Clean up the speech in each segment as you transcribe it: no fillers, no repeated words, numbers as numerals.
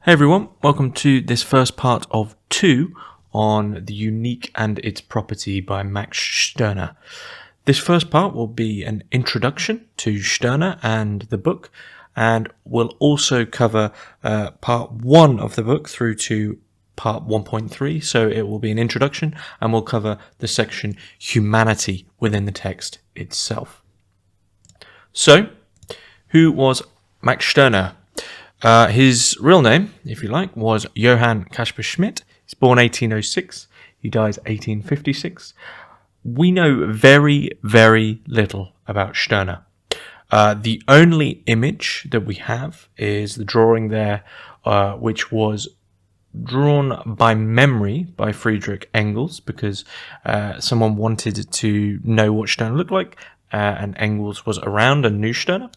Hey everyone, welcome to this first part of 2 on The Unique and Its Property by Max Stirner. This first part will be an introduction to Stirner and the book, and we'll also cover part 1 of the book through to part 1.3, so it will be an introduction, and we'll cover the section Humanity within the text itself. So, who was Max Stirner? His real name, if you like, was Johann Caspar Schmidt. He's born 1806. He dies 1856. We know very, very little about Stirner. The only image that we have is the drawing there, which was drawn by memory by Friedrich Engels, because someone wanted to know what Stirner looked like, and Engels was around and knew Stirner.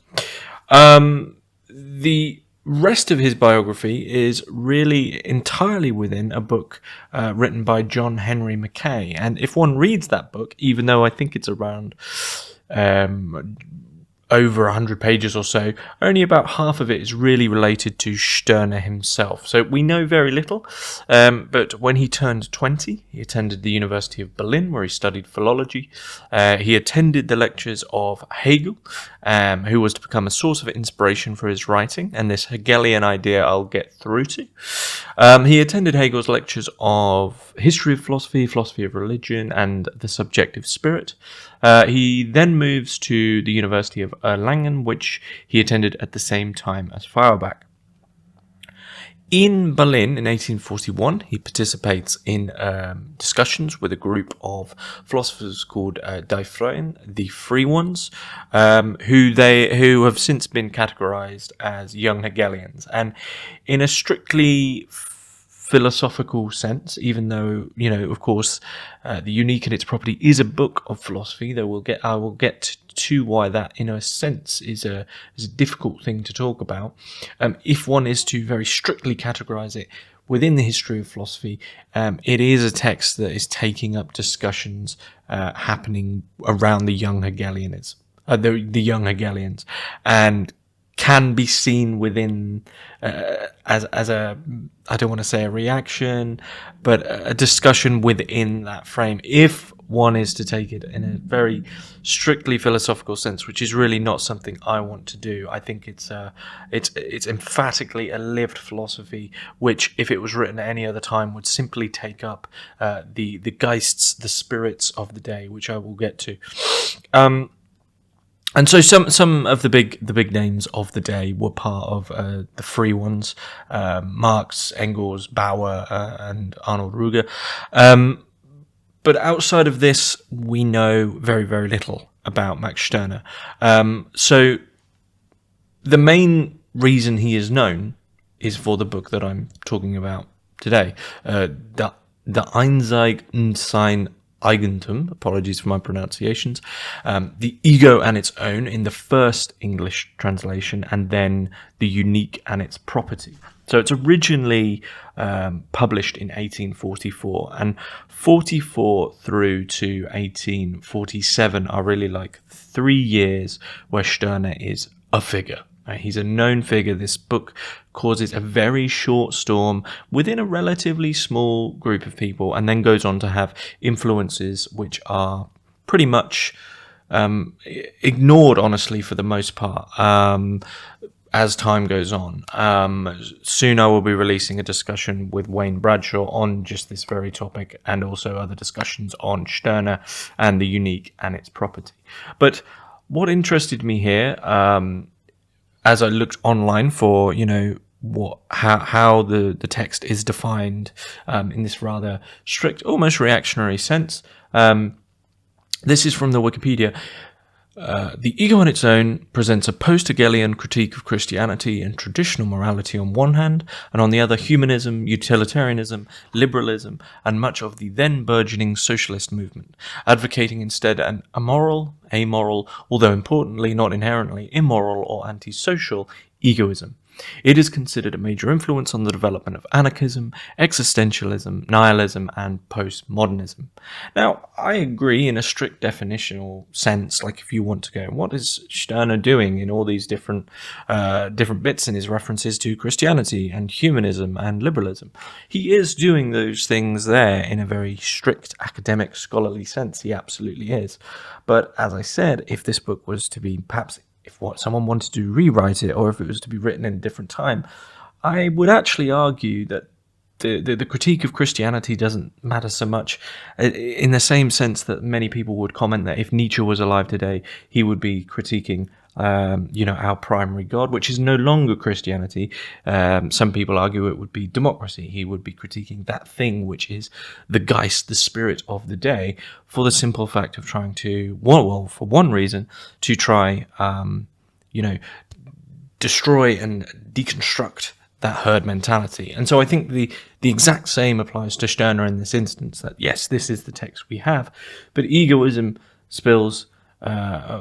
The rest of his biography is really entirely within a book written by John Henry Mackay. And if one reads that book, even though I think it's around over 100 pages or so, only about half of it is really related to Stirner himself. So we know very little, but when he turned 20, he attended the University of Berlin, where he studied philology. He attended the lectures of Hegel, who was to become a source of inspiration for his writing, and this Hegelian idea I'll get through to. He attended Hegel's lectures of history of philosophy, philosophy of religion, and the subjective spirit. He then moves to the University of Erlangen, which he attended at the same time as Feuerbach. In Berlin in 1841, he participates in discussions with a group of philosophers called Die Freien, the Free Ones, who have since been categorized as young Hegelians. And in a strictly philosophical sense, even though, of course, The Unique and Its Property is a book of philosophy, though I will get to why that, in a sense, is a difficult thing to talk about. If one is to very strictly categorize it within the history of philosophy, it is a text that is taking up discussions happening around the young Hegelians, and can be seen within as a, I don't want to say a reaction, but a discussion within that frame, if one is to take it in a very strictly philosophical sense, which is really not something I want to do. I think it's emphatically a lived philosophy, which, if it was written at any other time, would simply take up the geists, the spirits of the day, which I will get to. And so some of the big names of the day were part of the Free Ones, Marx, Engels, Bauer, and Arnold Ruger. But outside of this, we know very, very little about Max Stirner. So the main reason he is known is for the book that I'm talking about today, the Einssein und sein Eigentum, apologies for my pronunciations, The Ego and Its Own in the first English translation, and then The Unique and Its Property. So it's originally published in 1844, and 44 through to 1847 are really like 3 years where Stirner is a figure. He's a known figure. This book causes a very short storm within a relatively small group of people, and then goes on to have influences which are pretty much ignored, honestly, for the most part, as time goes on. Soon I will be releasing a discussion with Wayne Bradshaw on just this very topic, and also other discussions on Stirner and The Unique and Its Property. But what interested me here, as I looked online for, how the text is defined in this rather strict, almost reactionary sense. This is from the Wikipedia. The Ego on Its Own presents a post-Hegelian critique of Christianity and traditional morality on one hand, and on the other humanism, utilitarianism, liberalism, and much of the then burgeoning socialist movement, advocating instead an amoral, although importantly not inherently immoral or antisocial, egoism. It is considered a major influence on the development of anarchism, existentialism, nihilism, and postmodernism. Now, I agree in a strict definitional sense, like if you want to go, what is Stirner doing in all these different bits in his references to Christianity and humanism and liberalism? He is doing those things there in a very strict academic scholarly sense. He absolutely is. But as I said, if this book was to be perhaps, if what someone wanted to rewrite it, or if it was to be written in a different time, I would actually argue that the critique of Christianity doesn't matter so much, in the same sense that many people would comment that if Nietzsche was alive today, he would be critiquing our primary God, which is no longer Christianity. Some people argue it would be democracy. He would be critiquing that thing which is the Geist, the spirit of the day, for the simple fact of trying to, for one reason, to try, destroy and deconstruct that herd mentality. And so I think the exact same applies to Stirner in this instance, that yes, this is the text we have, but egoism spills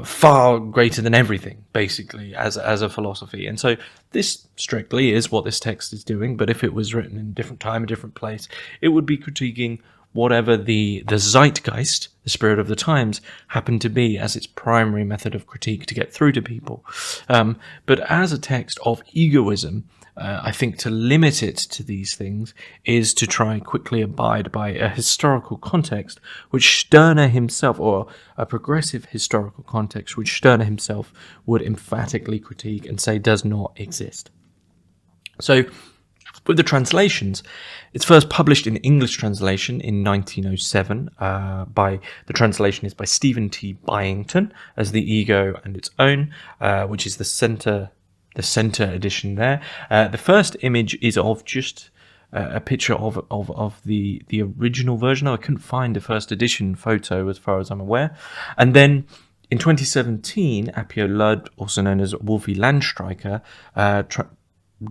far greater than everything, basically, as a philosophy. And so this strictly is what this text is doing, but if it was written in a different time, a different place, it would be critiquing whatever the zeitgeist, the spirit of the times, happened to be as its primary method of critique to get through to people. But as a text of egoism, I think to limit it to these things is to try and quickly abide by a historical context which Stirner himself, or a progressive historical context which Stirner himself would emphatically critique and say does not exist. So, with the translations, it's first published in English translation in 1907. The translation is by Stephen T. Byington as The Ego and Its Own, which is the center edition there. The first image is of just a picture of the original version. I couldn't find a first edition photo as far as I'm aware. And then in 2017, Appio Ludd, also known as Wolfie Landstreicher,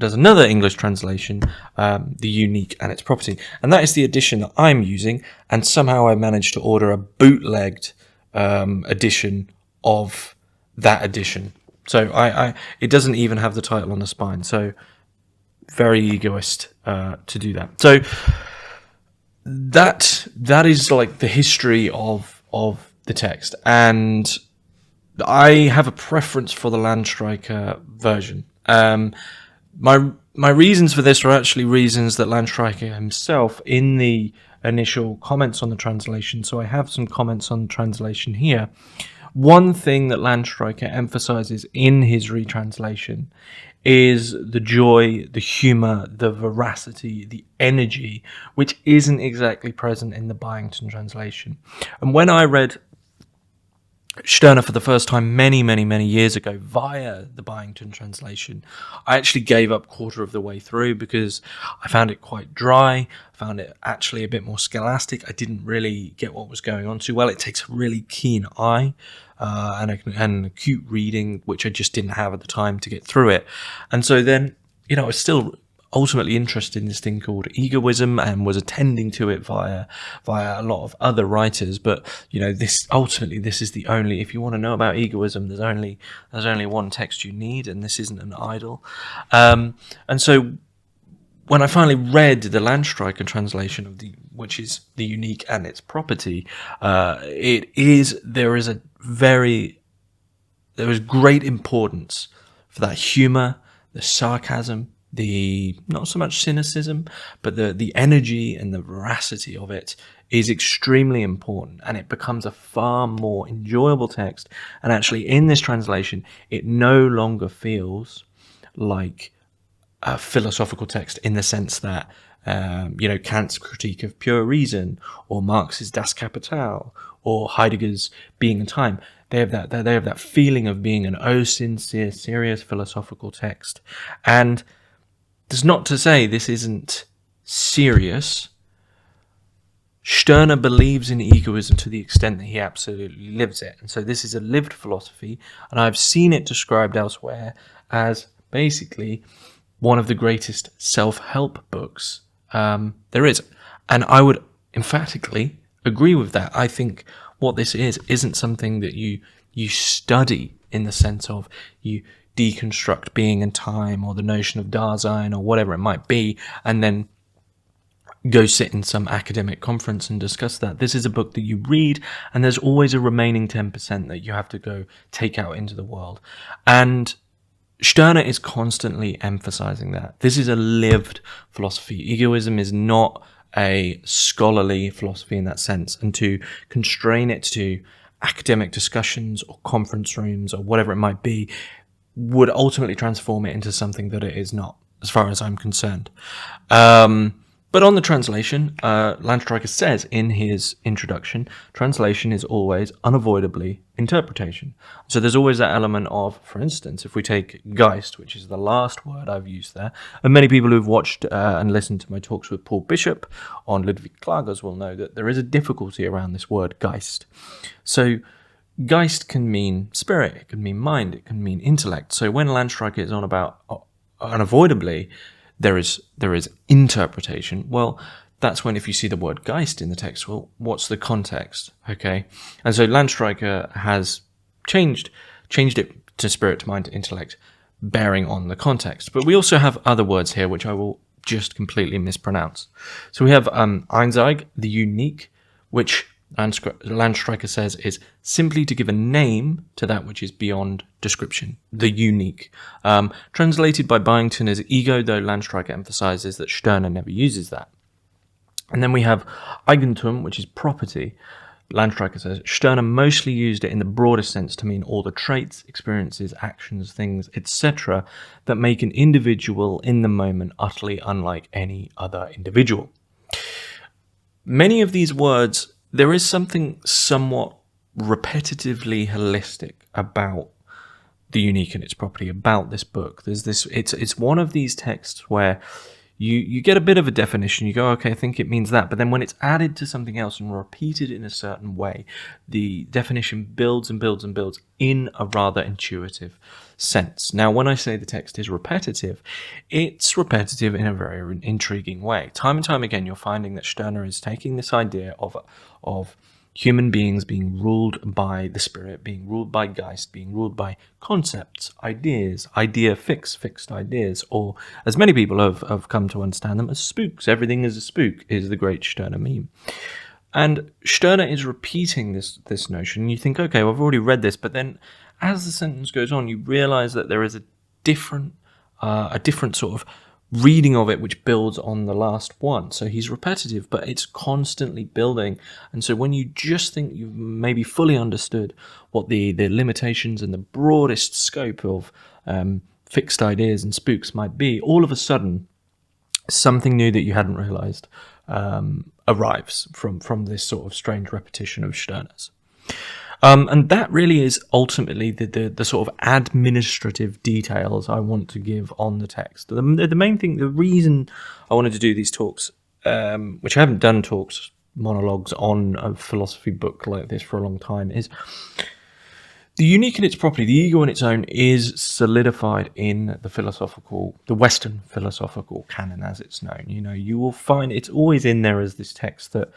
does another English translation, The Unique and Its Property. And that is the edition that I'm using, and somehow I managed to order a bootlegged edition of that edition. So it doesn't even have the title on the spine. So very egoist to do that. So that is like the history of the text, and I have a preference for the Landstreicher version. My reasons for this are actually reasons that Landstreicher himself, in the initial comments on the translation, so I have some comments on the translation here. One thing that Landstreicher emphasizes in his retranslation is the joy, the humor, the veracity, the energy, which isn't exactly present in the Byington translation. And when I read Stirner for the first time many years ago via the Byington translation, I actually gave up quarter of the way through because I found it quite dry. I found it actually a bit more scholastic. I didn't really get what was going on too well. It takes a really keen eye and an acute reading, which I just didn't have at the time to get through it. And so then, I was still ultimately interested in this thing called egoism and was attending to it via a lot of other writers. But this is the only, if you want to know about egoism, there's only one text you need, and this isn't an idol. And so when I finally read the Landstreicher translation of which is The Unique and Its Property, there is great importance for that humor, the sarcasm, the not so much cynicism, but the energy and the veracity of it is extremely important, and it becomes a far more enjoyable text. And actually, in this translation, it no longer feels like a philosophical text in the sense that Kant's critique of pure reason, or Marx's Das Kapital, or Heidegger's Being and Time. They have that feeling of being an sincere, serious philosophical text. And that's not to say this isn't serious. Stirner believes in egoism to the extent that he absolutely lives it. And so this is a lived philosophy, and I've seen it described elsewhere as basically one of the greatest self-help books there is. And I would emphatically agree with that. I think what this isn't something that you study in the sense of you deconstruct being and time, or the notion of Dasein, or whatever it might be, and then go sit in some academic conference and discuss that. This is a book that you read, and there's always a remaining 10% that you have to go take out into the world. And Stirner is constantly emphasizing that. This is a lived philosophy. Egoism is not a scholarly philosophy in that sense, and to constrain it to academic discussions or conference rooms or whatever it might be would ultimately transform it into something that it is not, as far as I'm concerned. But on the translation, Landstreicher says in his introduction, translation is always unavoidably interpretation. So there's always that element of, for instance, if we take Geist, which is the last word I've used there, and many people who've watched and listened to my talks with Paul Bishop on Ludwig Klagers will know that there is a difficulty around this word Geist. So Geist can mean spirit, it can mean mind, it can mean intellect. So when Landstreicher is on about unavoidably, there is interpretation. Well, that's when, if you see the word Geist in the text, well, what's the context? Okay, and so Landstreicher has changed it to spirit, to mind, to intellect, bearing on the context. But we also have other words here which I will just completely mispronounce. So we have Einzig, the unique, which Landstreicher says is simply to give a name to that which is beyond description, the unique. Translated by Byington as ego, though Landstreicher emphasizes that Stirner never uses that. And then we have Eigentum, which is property. Landstreicher says Stirner mostly used it in the broadest sense to mean all the traits, experiences, actions, things, etc. that make an individual in the moment utterly unlike any other individual. Many of these words, there is something somewhat repetitively holistic about the unique and its property, about this book. There's this, it's one of these texts where you get a bit of a definition, you go, okay, I think it means that, but then when it's added to something else and repeated in a certain way, the definition builds and builds and builds in a rather intuitive sense. Now, when I say the text is repetitive, it's repetitive in a very intriguing way. Time and time again, you're finding that Stirner is taking this idea of human beings being ruled by the spirit, being ruled by Geist, being ruled by concepts, ideas, fixed ideas, or as many people have come to understand them as spooks. Everything is a spook is the great Stirner meme. And Stirner is repeating this notion. You think, okay, well, I've already read this, but then as the sentence goes on, you realize that there is a different sort of reading of it which builds on the last one. So he's repetitive, but it's constantly building. And so when you just think you've maybe fully understood what the limitations and the broadest scope of fixed ideas and spooks might be, all of a sudden something new that you hadn't realized arrives from this sort of strange repetition of Stirner's. And that really is ultimately the sort of administrative details I want to give on the text. The main thing, the reason I wanted to do these talks, which I haven't done monologues on a philosophy book like this for a long time, is the unique in its property, the ego on its own, is solidified in the Western philosophical canon as it's known. You know, you will find it's always in there as this text that,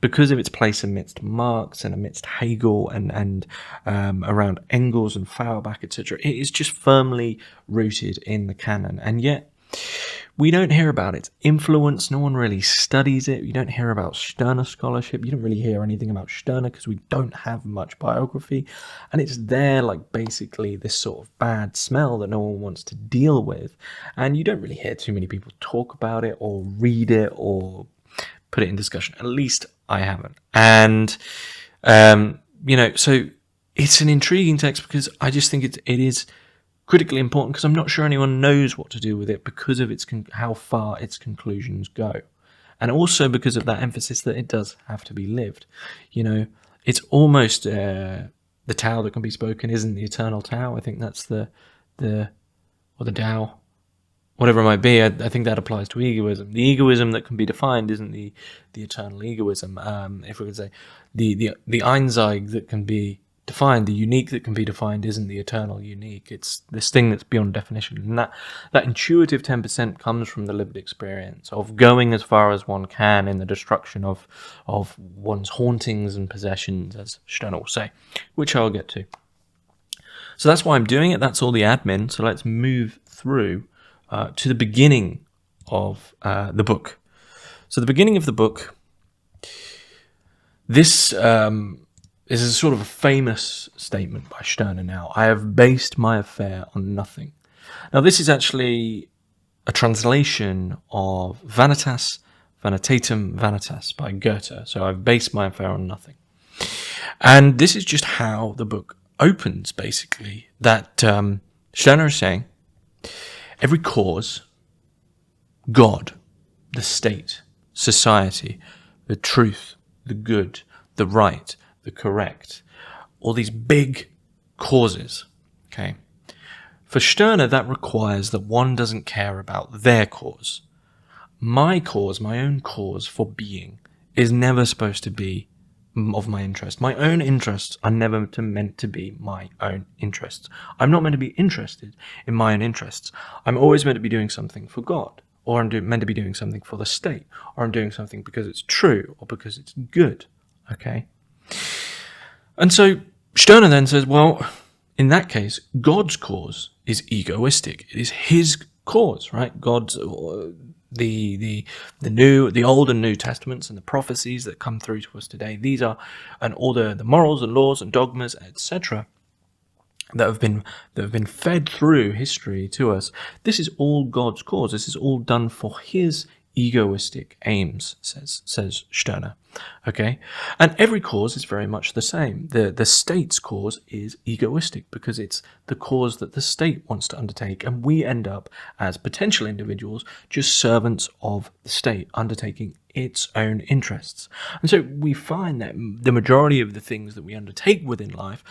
because of its place amidst Marx and amidst Hegel and around Engels and Feuerbach, etc., it is just firmly rooted in the canon. And yet, we don't hear about its influence. No one really studies it. You don't hear about Stirner scholarship. You don't really hear anything about Stirner because we don't have much biography. And it's there like basically this sort of bad smell that no one wants to deal with. And you don't really hear too many people talk about it or read it or put it in discussion. At least I haven't. And, so it's an intriguing text because I just think it is critically important because I'm not sure anyone knows what to do with it because of how far its conclusions go. And also because of that emphasis that it does have to be lived. You know, it's almost the Tao that can be spoken isn't the eternal Tao. I think that's or the Tao. Whatever it might be, I think that applies to egoism. The egoism that can be defined isn't the eternal egoism. If we could say the Einzig that can be defined, the unique that can be defined, isn't the eternal unique. It's this thing that's beyond definition. And that intuitive 10% comes from the lived experience of going as far as one can in the destruction of one's hauntings and possessions, as Stirner will say, which I'll get to. So that's why I'm doing it. That's all the admin. So let's move through to the beginning of the book. So the beginning of the book, this is a sort of a famous statement by Stirner now. I have based my affair on nothing. Now this is actually a translation of Vanitas, Vanitatum Vanitas by Goethe. So I've based my affair on nothing. And this is just how the book opens, basically, that Stirner is saying, every cause, God, the state, society, the truth, the good, the right, the correct, all these big causes, okay? For Stirner, that requires that one doesn't care about their cause. My cause, my own cause for being, is never supposed to be of my interest. My own interests are never meant to be my own interests. I'm not meant to be interested in my own interests. I'm always meant to be doing something for God, or I'm meant to be doing something for the state, or I'm doing something because it's true, or because it's good, okay? And so Stirner then says, well, in that case, God's cause is egoistic. It is his cause, right? God's the Old and New Testaments and the prophecies that come through to us today. These are, and all the morals and laws and dogmas, etc., that have been fed through history to us. This is all God's cause. This is all done for his egoistic aims, says Stirner. Okay, and every cause is very much the same. The state's cause is egoistic because it's the cause that the state wants to undertake, and we end up as potential individuals just servants of the state undertaking its own interests. And so we find that the majority of the things that we undertake within life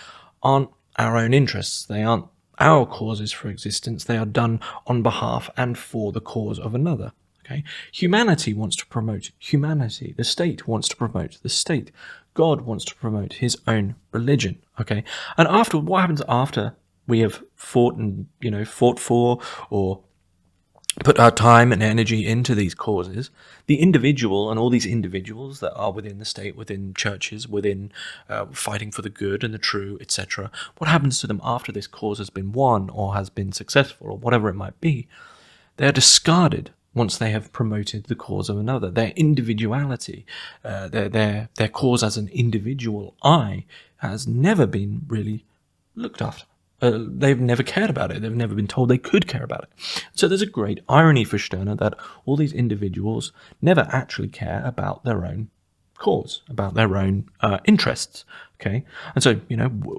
aren't our own interests. They aren't our causes for existence. They are done on behalf and for the cause of another. Okay? Humanity wants to promote humanity. The state wants to promote the state. God wants to promote his own religion. Okay? And after, what happens after we have fought for or put our time and energy into these causes, the individual and all these individuals that are within the state, within churches, within fighting for the good and the true, etc., what happens to them after this cause has been won or has been successful or whatever it might be? They are discarded once they have promoted the cause of another. Their individuality, their cause as an individual I, has never been really looked after. They've never cared about it. They've never been told they could care about it. So there's a great irony for Stirner that all these individuals never actually care about their own cause, about their own interests. Okay, and so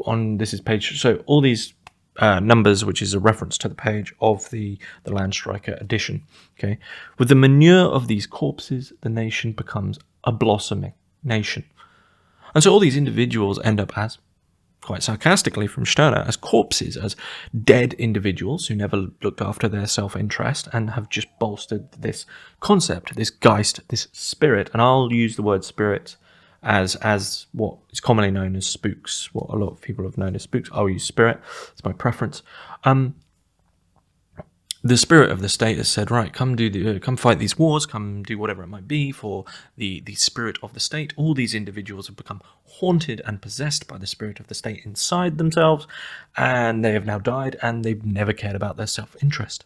on this is page. So all these numbers, which is a reference to the page of the Landstreicher edition. Okay, with the manure of these corpses, the nation becomes a blossoming nation, and so all these individuals end up as, quite sarcastically from Stirner, as corpses, as dead individuals who never looked after their self-interest and have just bolstered this concept, this Geist, this spirit. And I'll use the word spirit as what is commonly known as spooks, what a lot of people have known as spooks. I'll use spirit, it's my preference. The spirit of the state has said, right, come fight these wars, come do whatever it might be for the spirit of the state. All these individuals have become haunted and possessed by the spirit of the state inside themselves, and they have now died, and they've never cared about their self-interest.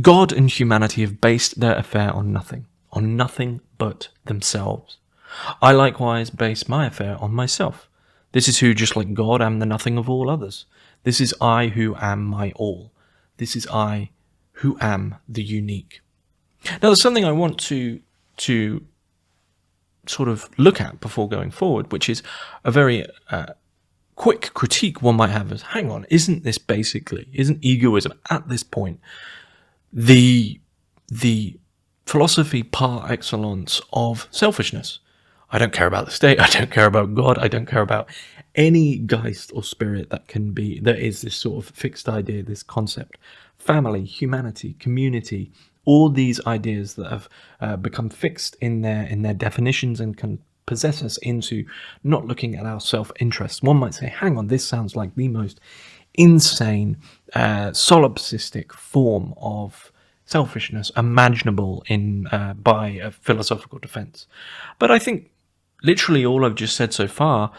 God and humanity have based their affair on nothing but themselves. I likewise base my affair on myself. This is who, just like God, am the nothing of all others. This is I who am my all. This is I who am the unique. Now, there's something I want to sort of look at before going forward, which is a very quick critique one might have as, hang on, isn't egoism at this point the philosophy par excellence of selfishness? I don't care about the state, I don't care about God, I don't care about any Geist or spirit that is this sort of fixed idea, this concept. Family, humanity, community, all these ideas that have become fixed in their definitions and can possess us into not looking at our self-interest. One might say, hang on, this sounds like the most insane, solipsistic form of selfishness imaginable by a philosophical defense. But I think literally all I've just said so far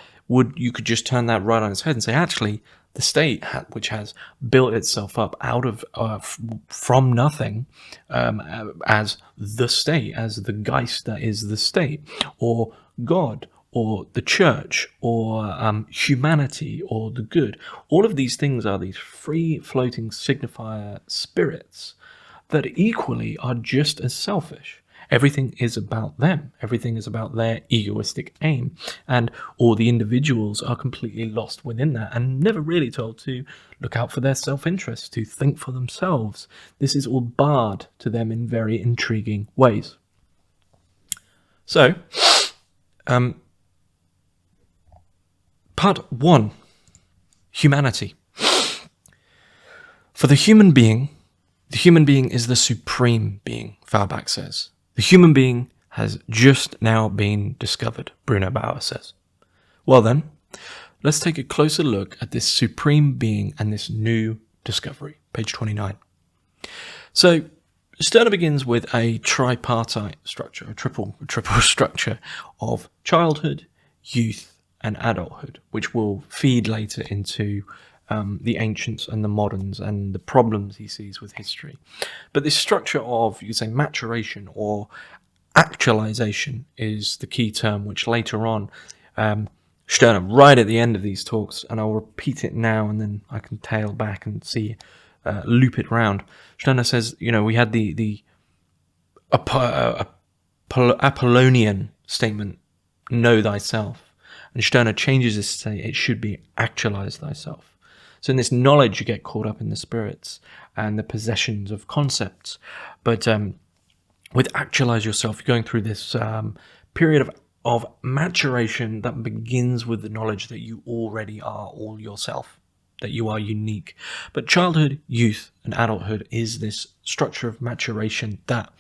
you could just turn that right on its head and say, actually, the state, which has built itself up out of from nothing, as the state, as the Geist that is the state, or God, or the church, or humanity, or the good. All of these things are these free floating signifier spirits that equally are just as selfish. Everything is about them. Everything is about their egoistic aim. And all the individuals are completely lost within that and never really told to look out for their self-interest, to think for themselves. This is all barred to them in very intriguing ways. So, part 1, humanity. For the human being is the supreme being, Fauback says. The human being has just now been discovered, Bruno Bauer says. Well then, let's take a closer look at this supreme being and this new discovery, page 29. So, Stirner begins with a tripartite structure, a triple structure of childhood, youth, and adulthood, which will feed later into the ancients and the moderns and the problems he sees with history. But this structure of, you could say, maturation or actualization is the key term, which later on Stirner, right at the end of these talks, and I'll repeat it now and then I can tail back and see, loop it round. Stirner says, we had the Apollonian statement, know thyself. And Stirner changes this to say it should be actualize thyself. So in this knowledge, you get caught up in the spirits and the possessions of concepts. But with actualize yourself, you're going through this period of maturation that begins with the knowledge that you already are all yourself, that you are unique. But childhood, youth, and adulthood is this structure of maturation that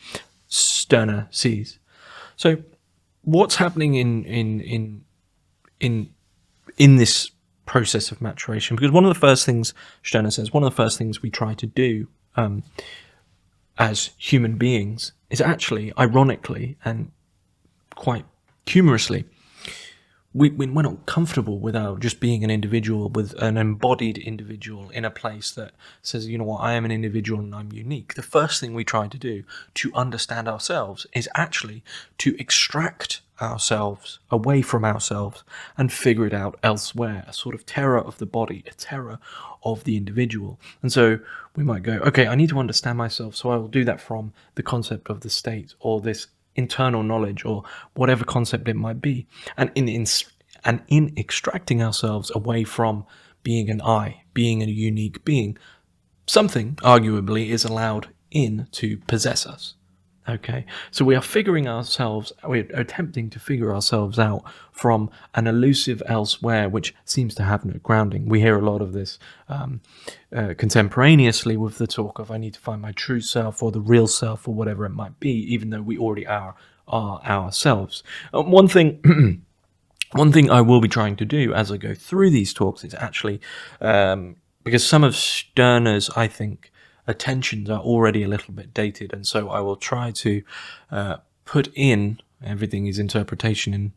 Stirner sees. So what's happening in this process of maturation? Because one of the first things Stirner says, one of the first things we try to do as human beings is actually, ironically and quite humorously, we're not comfortable with just being an individual, with an embodied individual in a place that says, you know what, I am an individual and I'm unique. The first thing we try to do to understand ourselves is actually to extract ourselves away from ourselves and figure it out elsewhere, a sort of terror of the body, a terror of the individual. And so we might go, okay, I need to understand myself, so I will do that from the concept of the state or this internal knowledge or whatever concept it might be. And in extracting ourselves away from being an I, being a unique being, something arguably is allowed in to possess us. Okay, so we are we're attempting to figure ourselves out from an elusive elsewhere, which seems to have no grounding. We hear a lot of this contemporaneously with the talk of I need to find my true self or the real self or whatever it might be, even though we already are ourselves. One thing I will be trying to do as I go through these talks is actually, because some of Stirner's, I think, attentions are already a little bit dated, and so I will try to put in, everything is interpretation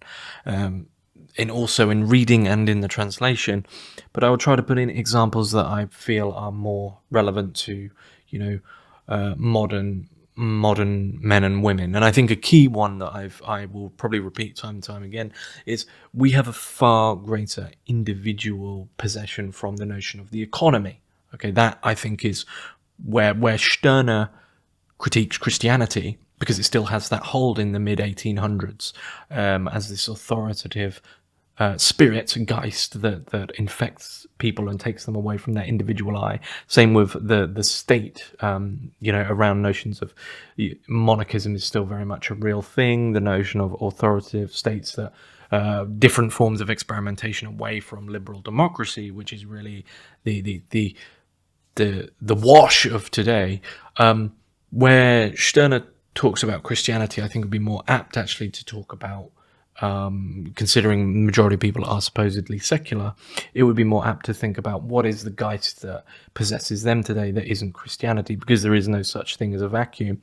in also in reading and in the translation, but I will try to put in examples that I feel are more relevant to modern men and women. And I think a key one that I will probably repeat time and time again is we have a far greater individual possession from the notion of the economy. Okay, that I think is where Stirner critiques Christianity, because it still has that hold in the mid-1800s as this authoritative spirit, Geist, that infects people and takes them away from their individual I. Same with the state, around notions of monarchism is still very much a real thing, the notion of authoritative states that different forms of experimentation away from liberal democracy, which is really the wash of today, where Stirner talks about Christianity, I think would be more apt actually to talk about considering the majority of people are supposedly secular, it would be more apt to think about what is the Geist that possesses them today that isn't Christianity, because there is no such thing as a vacuum.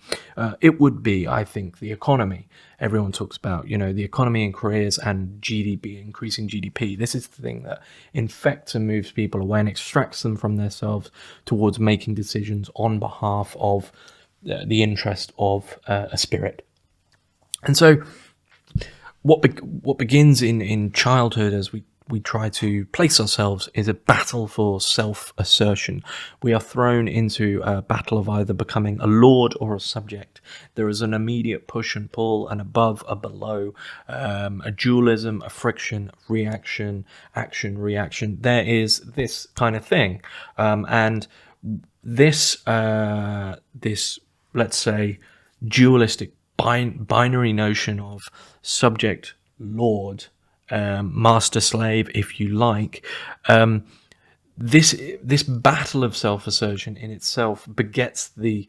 It would be, I think, the economy. Everyone talks about, the economy and careers and GDP, increasing GDP. This is the thing that infects and moves people away and extracts them from themselves towards making decisions on behalf of the interest of a spirit. And so what begins in childhood as we try to place ourselves is a battle for self-assertion. We are thrown into a battle of either becoming a lord or a subject. There is an immediate push and pull, an above, a below, a dualism, a friction, reaction, action, reaction. There is this kind of thing. And this, let's say, dualistic binary notion of subject, lord, master, slave, if you like, this battle of self-assertion in itself begets the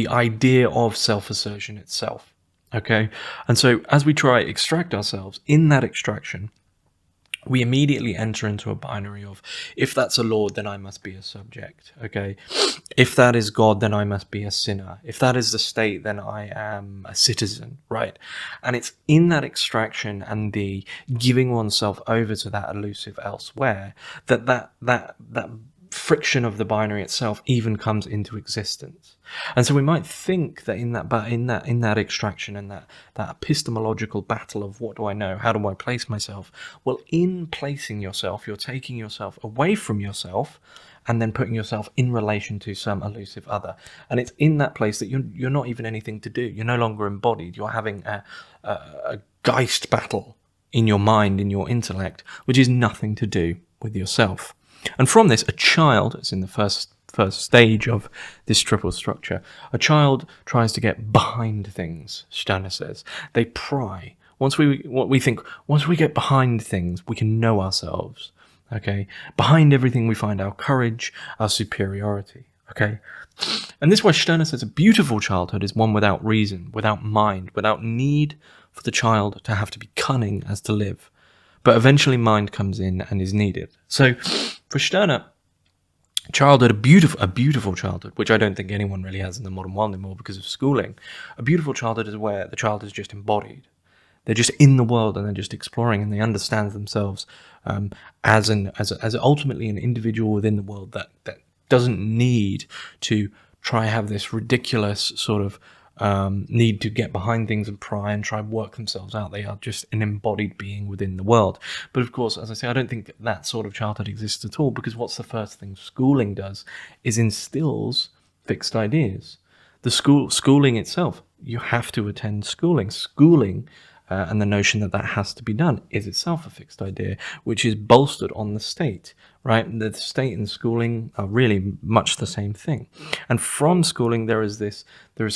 idea of self-assertion itself. Okay, and so as we try to extract ourselves, in that extraction, we immediately enter into a binary of, if that's a lord, then I must be a subject. Okay, if that is God, then I must be a sinner. If that is the state, then I am a citizen, right? And it's in that extraction and the giving oneself over to that elusive elsewhere that friction of the binary itself even comes into existence. And so we might think that in that extraction and that epistemological battle of what do I know, how do I place myself, well, in placing yourself, you're taking yourself away from yourself and then putting yourself in relation to some elusive other. And it's in that place that you're not even anything to do. You're no longer embodied. You're having a Geist battle in your mind, in your intellect, which is nothing to do with yourself. And from this, a child, it's in the first stage of this triple structure, a child tries to get behind things, Stirner says. They pry. Once we get behind things, we can know ourselves. Okay? Behind everything we find our courage, our superiority. Okay? And this is why Stirner says a beautiful childhood is one without reason, without mind, without need for the child to have to be cunning as to live. But eventually mind comes in and is needed. So for Stirner, childhood, a beautiful childhood, which I don't think anyone really has in the modern world anymore because of schooling. A beautiful childhood is where the child is just embodied. They're just in the world and they're just exploring, and they understand themselves as ultimately an individual within the world that doesn't need to try have this ridiculous sort of need to get behind things and pry and try and work themselves out. They are just an embodied being within the world. But of course, as I say, I don't think that sort of childhood exists at all, because what's the first thing schooling does is instills fixed ideas. The schooling itself, you have to attend schooling. Schooling and the notion that has to be done is itself a fixed idea, which is bolstered on the state, right? The state and schooling are really much the same thing. And from schooling, there is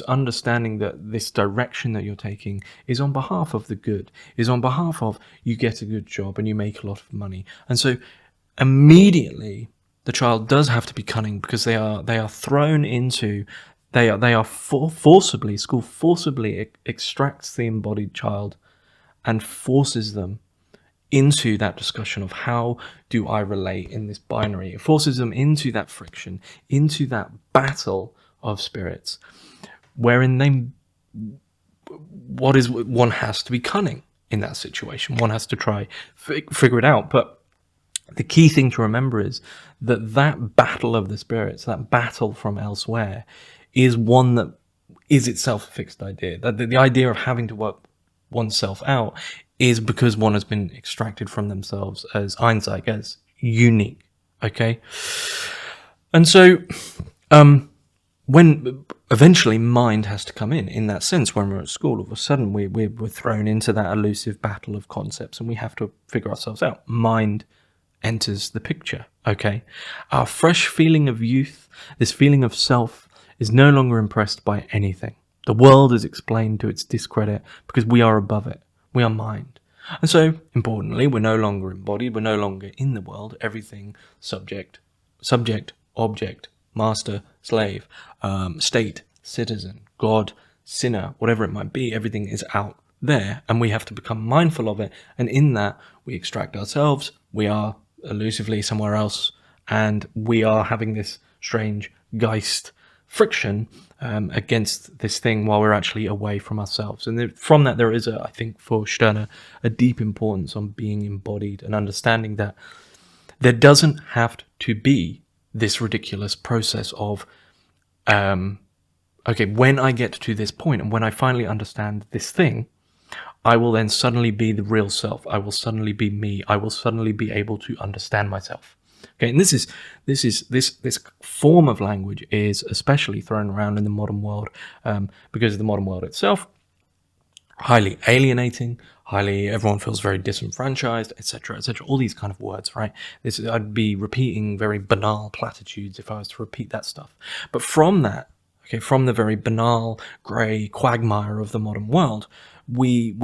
understanding that this direction that you're taking is on behalf of the good, is on behalf of you get a good job and you make a lot of money. And so immediately the child does have to be cunning, because they are thrown into, school forcibly extracts the embodied child and forces them into that discussion of how do I relate in this binary. It forces them into that friction, into that battle of spirits, wherein one has to be cunning in that situation. One has to try figure it out. But the key thing to remember is that battle of the spirits, that battle from elsewhere, is one that is itself a fixed idea. That the idea of having to work oneself out is because one has been extracted from themselves as Einzig, as unique. Okay? And so when eventually mind has to come in that sense, when we're at school, all of a sudden we're thrown into that elusive battle of concepts and we have to figure ourselves out. Mind enters the picture. Okay? Our fresh feeling of youth, this feeling of self, is no longer impressed by anything. The world is explained to its discredit because we are above it. We are mind. And so, importantly, we're no longer embodied. We're no longer in the world. Everything, subject, object, master, slave, state, citizen, God, sinner, whatever it might be, everything is out there, and we have to become mindful of it. And in that, we extract ourselves. We are elusively somewhere else, and we are having this strange Geist friction against this thing while we're actually away from ourselves. And from that, there is, I think, for Stirner, a deep importance on being embodied and understanding that there doesn't have to be this ridiculous process of, okay, when I get to this point and when I finally understand this thing, I will then suddenly be the real self. I will suddenly be me. I will suddenly be able to understand myself. Okay, and this form of language is especially thrown around in the modern world because the modern world itself highly alienating, everyone feels very disenfranchised, etc., etc. All these kind of words, right? I'd be repeating very banal platitudes if I was to repeat that stuff. But from that, okay, from the very banal grey quagmire of the modern world, we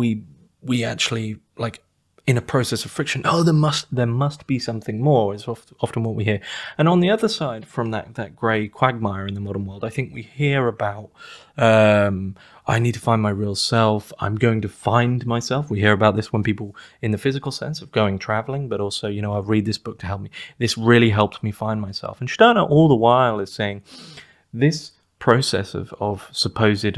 actually, like, in a process of friction, there must be something more, is often what we hear. And on the other side, from that grey quagmire in the modern world, I think we hear about, I need to find my real self, I'm going to find myself. We hear about this when people, in the physical sense of going traveling, but also, I read this book to help me. This really helped me find myself. And Stirner all the while is saying, this process of supposed,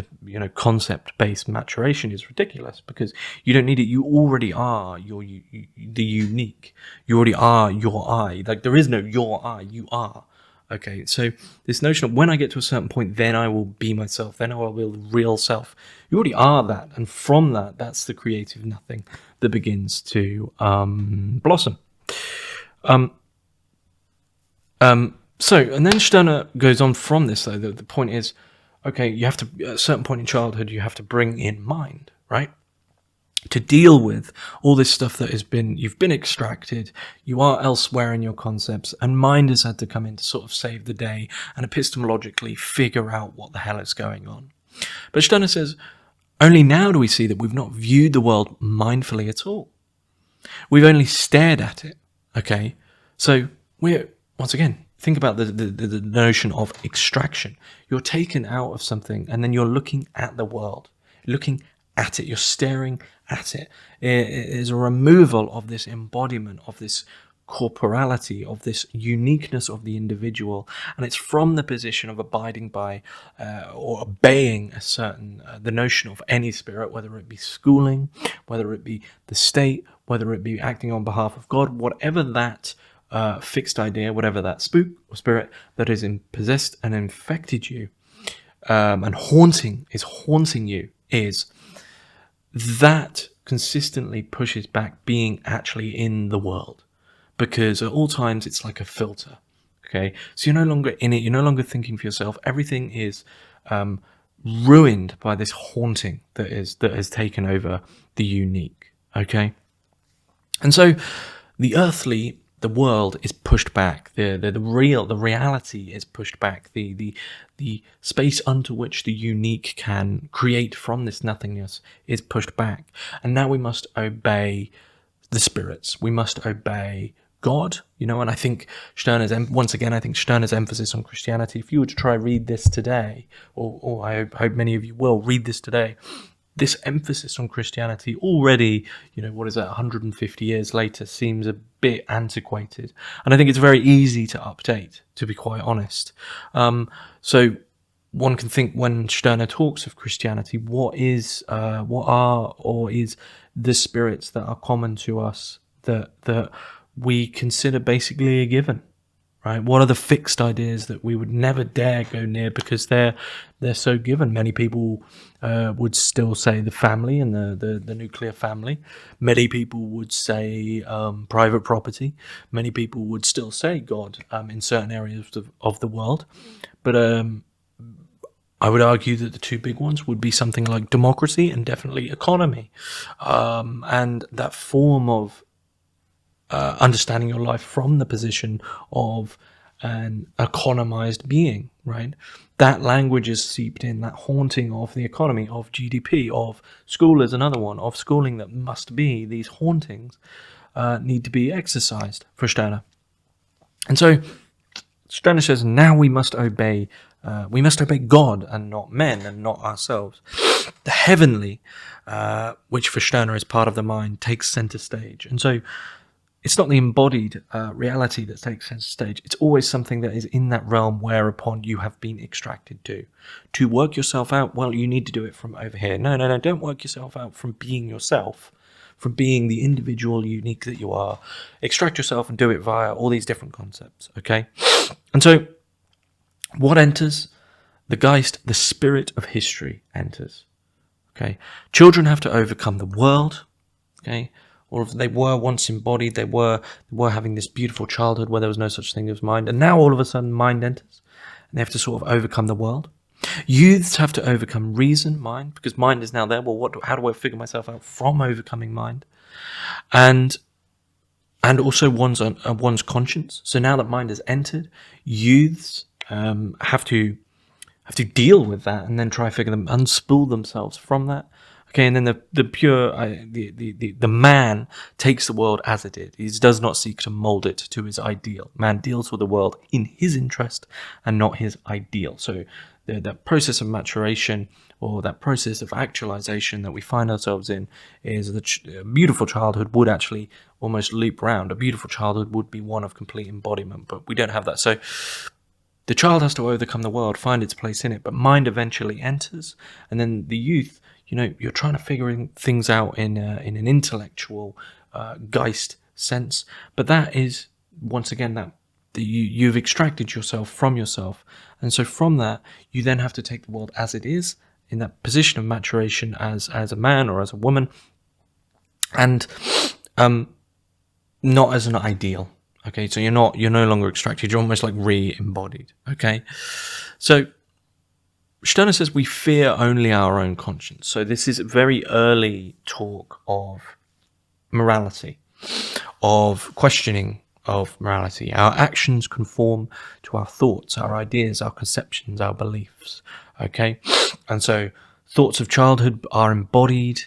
concept-based maturation is ridiculous, because you don't need it. You already are the unique. You already are your I. Like, there is no your I. You are. Okay, so this notion of when I get to a certain point, then I will be myself. Then I will be the real self. You already are that, and from that, that's the creative nothing that begins to blossom. So, and then Stirner goes on from this, though. The point is, okay, you have to, at a certain point in childhood, you have to bring in mind, right? To deal with all this stuff that you've been extracted, you are elsewhere in your concepts, and mind has had to come in to sort of save the day and epistemologically figure out what the hell is going on. But Stirner says, only now do we see that we've not viewed the world mindfully at all. We've only stared at it, okay? So, once again, think about the notion of extraction. You're taken out of something and then you're looking at the world, looking at it, you're staring at it. It is a removal of this embodiment, of this corporality, of this uniqueness of the individual, and it's from the position of abiding by or obeying a certain the notion of any spirit, whether it be schooling, whether it be the state, whether it be acting on behalf of God, whatever that fixed idea, whatever that spook or spirit that is possessed and infected you and haunting you is, that consistently pushes back being actually in the world, because at all times it's like a filter. Okay, so you're no longer in it, you're no longer thinking for yourself. Everything is ruined by this haunting that has taken over the unique. Okay, and so the earthly, the world is pushed back. The reality is pushed back. The space unto which the unique can create from this nothingness is pushed back. And now we must obey the spirits. We must obey God, and I think Stirner's emphasis on Christianity, if you were to try read this today, or I hope many of you will read this today, this emphasis on Christianity already, 150 years later, seems a bit antiquated. And I think it's very easy to update, to be quite honest. So one can think, when Stirner talks of Christianity, what is the spirits that are common to us that we consider basically a given? Right? What are the fixed ideas that we would never dare go near because they're so given? Many people would still say the family and the nuclear family. Many people would say private property. Many people would still say God in certain areas of the world. But I would argue that the two big ones would be something like democracy and definitely economy. And that form of understanding your life from the position of an economized being, right? That language is seeped in, that haunting of the economy, of GDP, of school is another one, of schooling that must be. These hauntings need to be exercised for Stirner. And so Stirner says, now we must obey God and not men and not ourselves. The heavenly, which for Stirner is part of the mind, takes center stage. And so it's not the embodied reality that takes center stage. It's always something that is in that realm whereupon you have been extracted to. To work yourself out, well, you need to do it from over here. No, don't work yourself out from being yourself, from being the individual, unique that you are. Extract yourself and do it via all these different concepts, okay? And so what enters? The Geist, the spirit of history, enters, okay? Children have to overcome the world, okay? Or if they were once embodied, they were having this beautiful childhood where there was no such thing as mind, and now all of a sudden mind enters, and they have to sort of overcome the world. Youths have to overcome reason, mind, because mind is now there. Well, how do I figure myself out from overcoming mind, and also one's conscience. So now that mind has entered, youths have to deal with that and then try to unspool themselves from that. Okay, and then the man takes the world as it is. He does not seek to mold it to his ideal. Man deals with the world in his interest and not his ideal. So that process of maturation, or that process of actualization that we find ourselves in, is a beautiful childhood would actually almost loop round. A beautiful childhood would be one of complete embodiment, but we don't have that. So the child has to overcome the world, find its place in it, but mind eventually enters, and then the youth, you're trying to figure things out in an intellectual Geist sense, but that is, once again, that you've extracted yourself from yourself, and so from that, you then have to take the world as it is, in that position of maturation as a man or as a woman, and not as an ideal. Okay, so you're no longer extracted, you're almost like re-embodied. Okay, so Stirner says we fear only our own conscience. So this is very early talk of morality, of questioning of morality. Our actions conform to our thoughts, our ideas, our conceptions, our beliefs. Okay, and so thoughts of childhood are embodied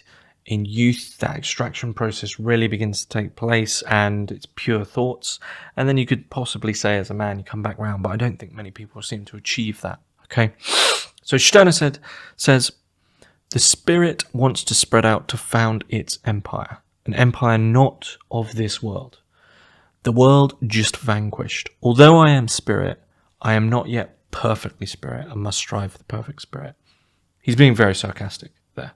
in youth. That extraction process really begins to take place, and it's pure thoughts. And then you could possibly say, as a man, you come back round, but I don't think many people seem to achieve that. Okay, so Stirner says the spirit wants to spread out to found its empire, an empire not of this world. The world just vanquished. Although I am spirit, I am not yet perfectly spirit, and must strive for the perfect spirit. He's being very sarcastic there.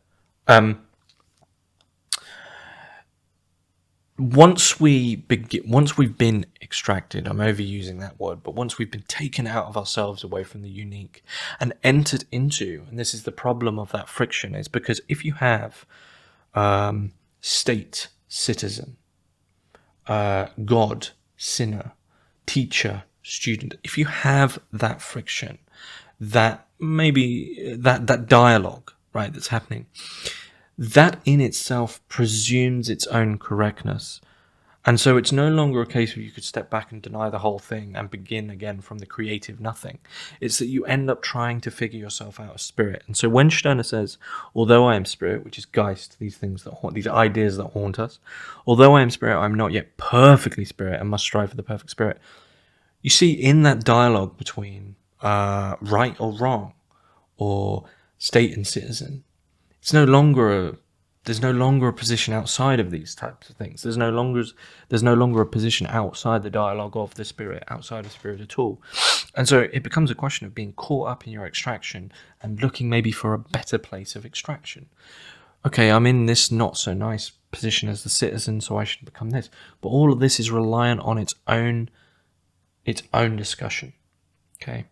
Once we've been extracted, I'm overusing that word, but once we've been taken out of ourselves, away from the unique, and entered into, and this is the problem of that friction, is because if you have state, citizen, God, sinner, teacher, student, if you have that friction, that maybe that dialogue, right, that's happening, that in itself presumes its own correctness. And so it's no longer a case where you could step back and deny the whole thing and begin again from the creative nothing. It's that you end up trying to figure yourself out as spirit. And so when Stirner says, although I am spirit, which is Geist, these things that haunt, these ideas that haunt us, although I am spirit, I'm not yet perfectly spirit and must strive for the perfect spirit. You see, in that dialogue between right or wrong, or state and citizen, there's no longer a position outside of these types of things. There's no longer a position outside the dialogue of the spirit, outside of spirit at all. And so it becomes a question of being caught up in your extraction and looking maybe for a better place of extraction. Okay, I'm in this not so nice position as the citizen, so I should become this. But all of this is reliant on its own discussion. Okay.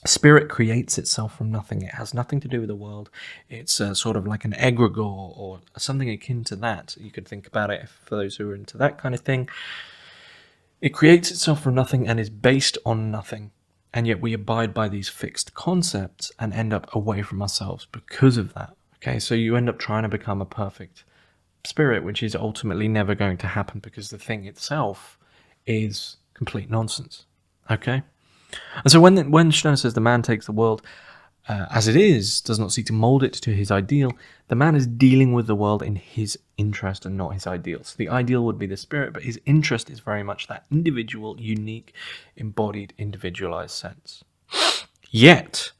Spirit creates itself from nothing. It has nothing to do with the world. It's sort of like an egregore or something akin to that. You could think about it for those who are into that kind of thing. It creates itself from nothing and is based on nothing. And yet we abide by these fixed concepts and end up away from ourselves because of that. Okay, so you end up trying to become a perfect spirit, which is ultimately never going to happen because the thing itself is complete nonsense. Okay? And so when Stirner says the man takes the world as it is, does not seek to mold it to his ideal, the man is dealing with the world in his interest and not his ideal. So the ideal would be the spirit, but his interest is very much that individual, unique, embodied, individualized sense. Yet,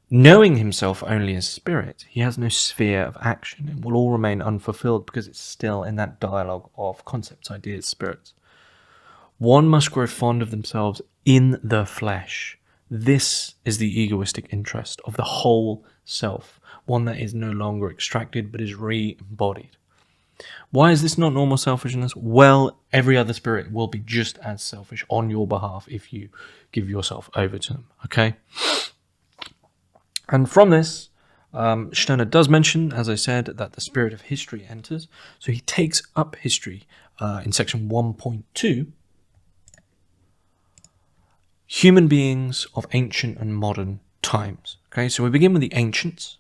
Knowing himself only as spirit, he has no sphere of action and will all remain unfulfilled because it's still in that dialogue of concepts, ideas, spirits. One must grow fond of themselves in the flesh. This is the egoistic interest of the whole self, one that is no longer extracted but is re-embodied. Why is this not normal selfishness? Well, every other spirit will be just as selfish on your behalf if you give yourself over to them, okay? And from this, Stirner does mention, as I said, that the spirit of history enters. So he takes up history in section 1.2. Human beings of ancient and modern times. Okay, so we begin with the ancients.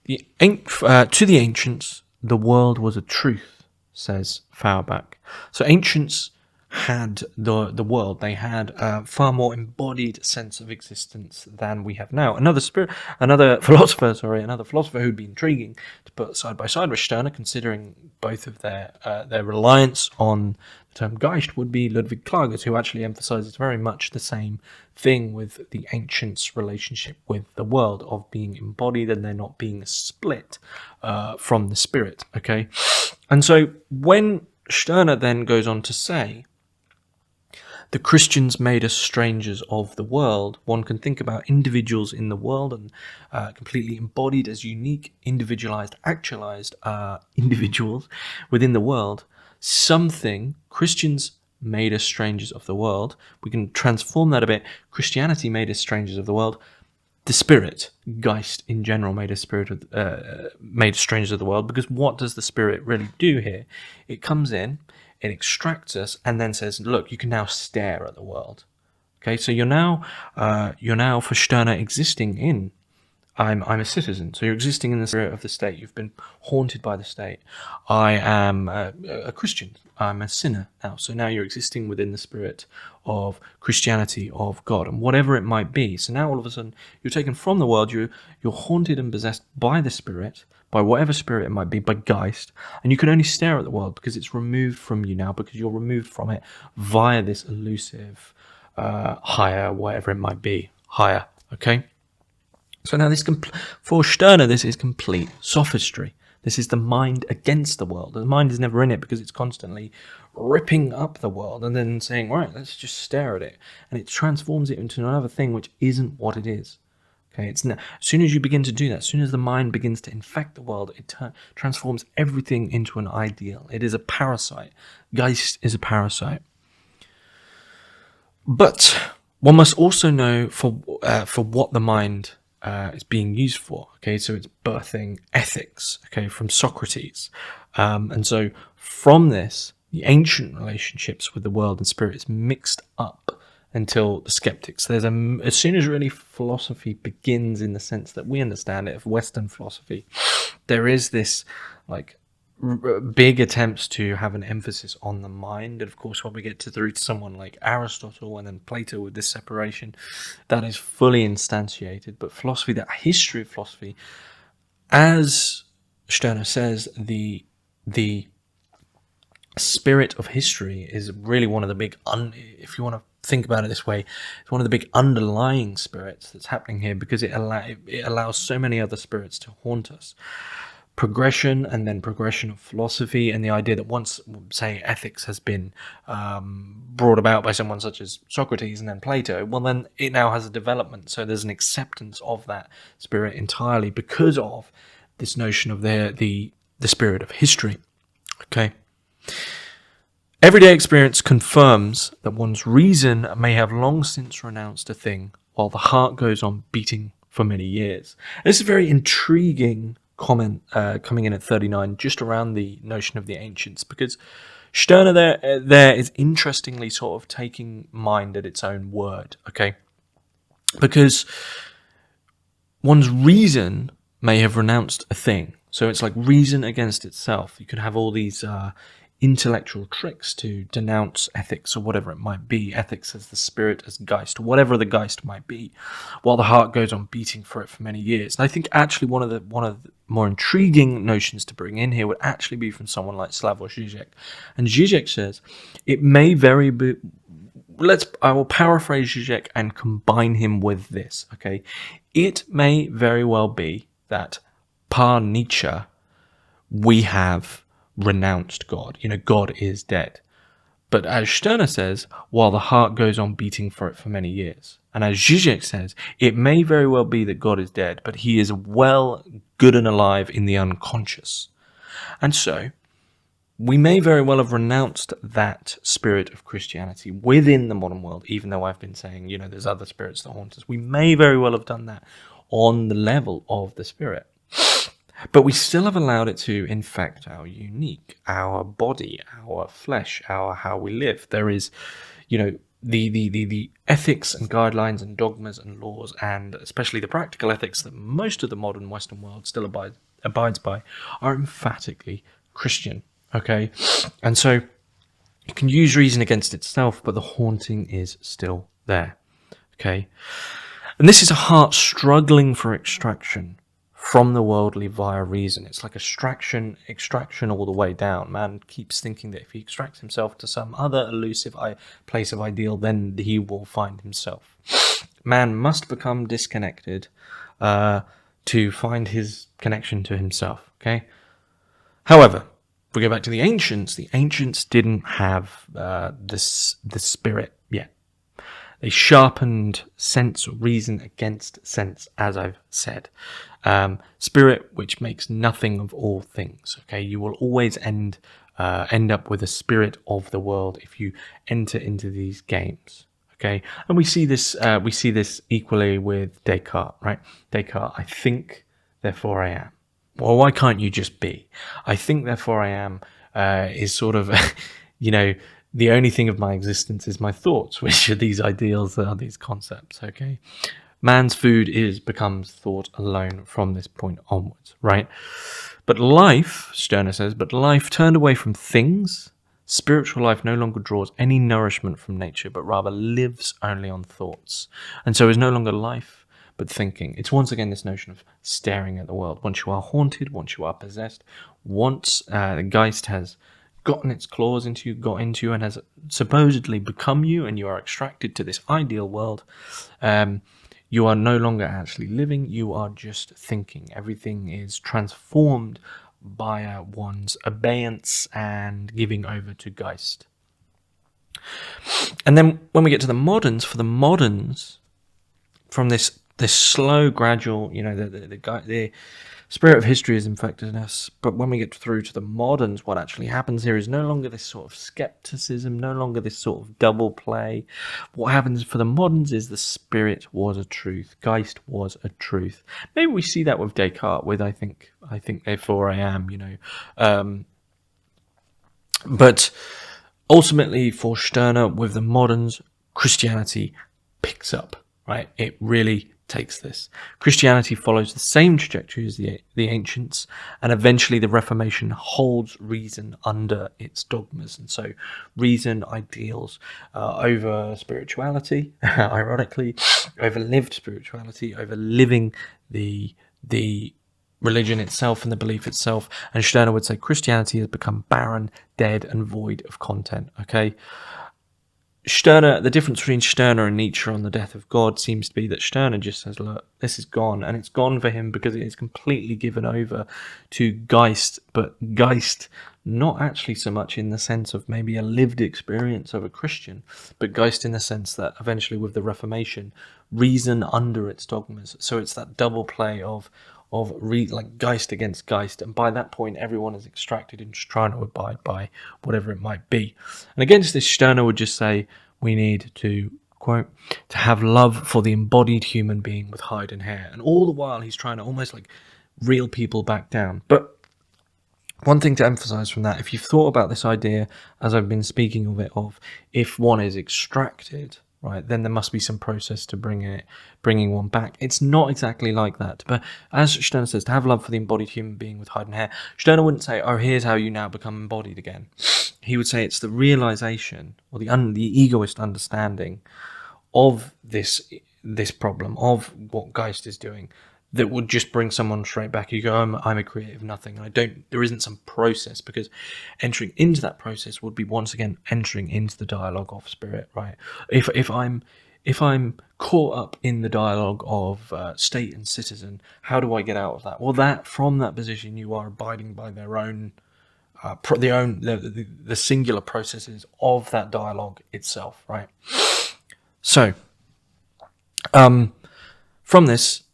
To the ancients, the world was a truth, says Feuerbach. So ancients had the world. They had a far more embodied sense of existence than we have now. Another philosopher who'd be intriguing to put side by side with Stirner, considering both of their reliance on the term Geist, would be Ludwig Klages, who actually emphasizes very much the same thing with the ancients' relationship with the world, of being embodied and they're not being split from the spirit. Okay, and so when Stirner then goes on to say, the Christians made us strangers of the world, one can think about individuals in the world and completely embodied as unique, individualized, actualized individuals within the world. Christians made us strangers of the world. We can transform that a bit. Christianity made us strangers of the world. The spirit, Geist in general, made us strangers of the world, because what does the spirit really do here? It comes in, it extracts us, and then says, look, you can now stare at the world. Okay, so you're now for Stirner existing in, I'm a citizen, so you're existing in the spirit of the state. You've been haunted by the state. I am a Christian. I'm a sinner now. So now you're existing within the spirit of Christianity, of God, and whatever it might be. So now all of a sudden you're taken from the world. You're haunted and possessed by the spirit, by whatever spirit it might be, by Geist, and you can only stare at the world because it's removed from you now, because you're removed from it via this elusive higher, whatever it might be, higher. Okay. So now for Stirner, this is complete sophistry. This is the mind against the world. The mind is never in it because it's constantly ripping up the world and then saying, right, let's just stare at it. And it transforms it into another thing which isn't what it is. Okay, as soon as you begin to do that, as soon as the mind begins to infect the world, it transforms everything into an ideal. It is a parasite. Geist is a parasite. But one must also know for what the mind is being used for. Okay, so it's birthing ethics. Okay, from Socrates, and so from this, the ancient relationships with the world and spirit is mixed up until the skeptics. As soon as really philosophy begins in the sense that we understand it of Western philosophy, there is this like big attempts to have an emphasis on the mind. And of course, when we get through to someone like Aristotle and then Plato with this separation, that is fully instantiated. But philosophy, that history of philosophy, as Stirner says, the spirit of history is really one of the big, if you want to think about it this way, it's one of the big underlying spirits that's happening here, because it allows so many other spirits to haunt us. Progression, and then progression of philosophy, and the idea that once, say, ethics has been brought about by someone such as Socrates and then Plato, well, then it now has a development. So there's an acceptance of that spirit entirely because of this notion of the spirit of history. Okay. Everyday experience confirms that one's reason may have long since renounced a thing, while the heart goes on beating for many years. This is a very intriguing comment coming in at 39, just around the notion of the ancients, because Stirner there is interestingly sort of taking mind at its own word, okay? Because one's reason may have renounced a thing. So it's like reason against itself. You could have all these intellectual tricks to denounce ethics or whatever it might be, ethics as the spirit, as Geist, whatever the Geist might be, while the heart goes on beating for it for many years. And I think actually one of the more intriguing notions to bring in here would actually be from someone like Slavoj Žižek. And Žižek says it may very I will paraphrase Zizek and combine him with this. Okay, it may very well be that par Nietzsche we have renounced God. God is dead. But as Stirner says, while the heart goes on beating for it for many years. And as Zizek says, it may very well be that God is dead, but he is well, good and alive in the unconscious. And so, we may very well have renounced that spirit of Christianity within the modern world, even though I've been saying, there's other spirits that haunt us. We may very well have done that on the level of the spirit. But we still have allowed it to infect our unique, our body, our flesh, how we live. There is, the ethics and guidelines and dogmas and laws, and especially the practical ethics that most of the modern Western world still abides by, are emphatically Christian. Okay, and so you can use reason against itself, but the haunting is still there. Okay, and this is a heart struggling for extraction from the worldly via reason. It's like extraction all the way down. Man keeps thinking that if he extracts himself to some other elusive place of ideal, then he will find himself. Man must become disconnected to find his connection to himself. Okay. However, if we go back to the ancients didn't have this spirit yet. They sharpened sense or reason against sense, as I've said. Spirit, which makes nothing of all things. Okay, you will always end up with a spirit of the world if you enter into these games. Okay, and we see this equally with Descartes, right? Descartes, I think, therefore I am. Well, why can't you just be? I think, therefore I am is sort of, the only thing of my existence is my thoughts, which are these ideals, are these concepts, okay? Man's food becomes thought alone from this point onwards, right? But life, Stirner says, turned away from things, spiritual life no longer draws any nourishment from nature, but rather lives only on thoughts. And so is no longer life, but thinking. It's once again this notion of staring at the world. Once you are haunted, once you are possessed, once the Geist has gotten its claws into you, got into you, and has supposedly become you, and you are extracted to this ideal world, you are no longer actually living, you are just thinking. Everything is transformed by one's abeyance and giving over to Geist. And then when we get to the moderns, from this slow, gradual, the spirit of history has infected us, but when we get through to the moderns, what actually happens here is no longer this sort of skepticism, no longer this sort of double play. What happens for the moderns is the spirit was a truth. Geist was a truth. Maybe we see that with Descartes, with I think, therefore I am, But ultimately for Stirner, with the moderns, Christianity picks up, right? It really takes this. Christianity follows the same trajectory as the ancients, and eventually the Reformation holds reason under its dogmas. And so reason, ideals over spirituality, ironically, over lived spirituality, over living the religion itself and the belief itself. And Stirner would say Christianity has become barren, dead, and void of content. Okay. Stirner, the difference between Stirner and Nietzsche on the death of God seems to be that Stirner just says, look, this is gone. And it's gone for him because it is completely given over to Geist, but Geist not actually so much in the sense of maybe a lived experience of a Christian, but Geist in the sense that eventually with the Reformation, reason under its dogmas. So it's that double play of like Geist against Geist, and by that point everyone is extracted and just trying to abide by whatever it might be. And against this, Stirner would just say we need to, quote, to have love for the embodied human being with hide and hair. And all the while he's trying to almost like reel people back down. But one thing to emphasize from that, if you've thought about this idea as I've been speaking of it, of if one is extracted, right, then there must be some process to bringing one back. It's not exactly like that. But as Stirner says, to have love for the embodied human being with hide and hair, Stirner wouldn't say, oh, here's how you now become embodied again. He would say it's the realization or the egoist understanding of this problem, of what Geist is doing, that would just bring someone straight back. You go, I'm a creative nothing. There isn't some process, because entering into that process would be once again entering into the dialogue of spirit, right? If I'm caught up in the dialogue of state and citizen, how do I get out of that? Well, from that position, you are abiding by their own, the singular processes of that dialogue itself, right? So, from this,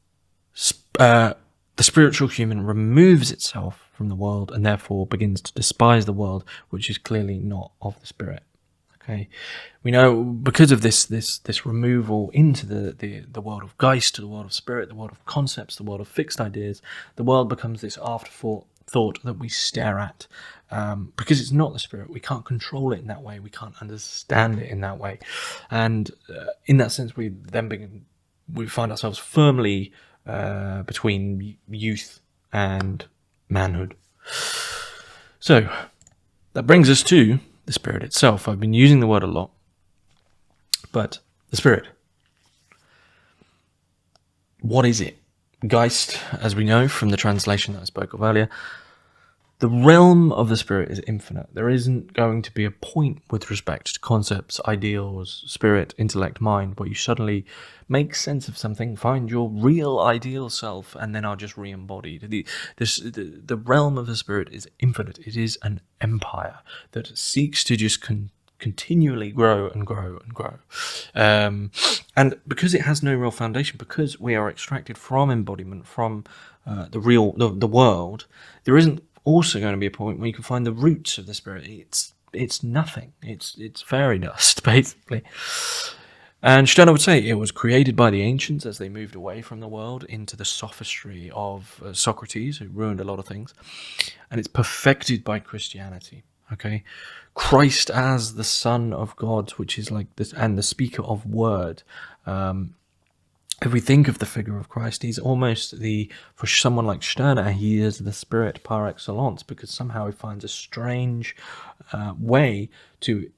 the spiritual human removes itself from the world and therefore begins to despise the world, which is clearly not of the spirit. Okay, we know because of this removal into the world of Geist, the world of spirit, the world of concepts, the world of fixed ideas, the world becomes this afterthought that we stare at. Because it's not the spirit, we can't control it in that way, we can't understand it in that way, and in that sense, we find ourselves firmly between youth and manhood. So that brings us to the spirit itself. I've been using the word a lot, but the spirit. What is it? Geist, as we know from the translation that I spoke of earlier, the realm of the spirit is infinite. There isn't going to be a point with respect to concepts, ideals, spirit, intellect, mind, where you suddenly make sense of something, find your real ideal self, and then are just re-embodied. The realm of the spirit is infinite. It is an empire that seeks to just continually grow and grow and grow. And because it has no real foundation, because we are extracted from embodiment, from the world, there isn't also going to be a point where you can find the roots of the spirit. It's nothing. It's fairy dust, basically. And Stirner would say it was created by the ancients as they moved away from the world into the sophistry of Socrates, who ruined a lot of things, and it's perfected by Christianity. Okay, Christ as the Son of God, which is like this, and the speaker of word. If we think of the figure of Christ, he's almost for someone like Stirner, he is the spirit par excellence, because somehow he finds a strange way to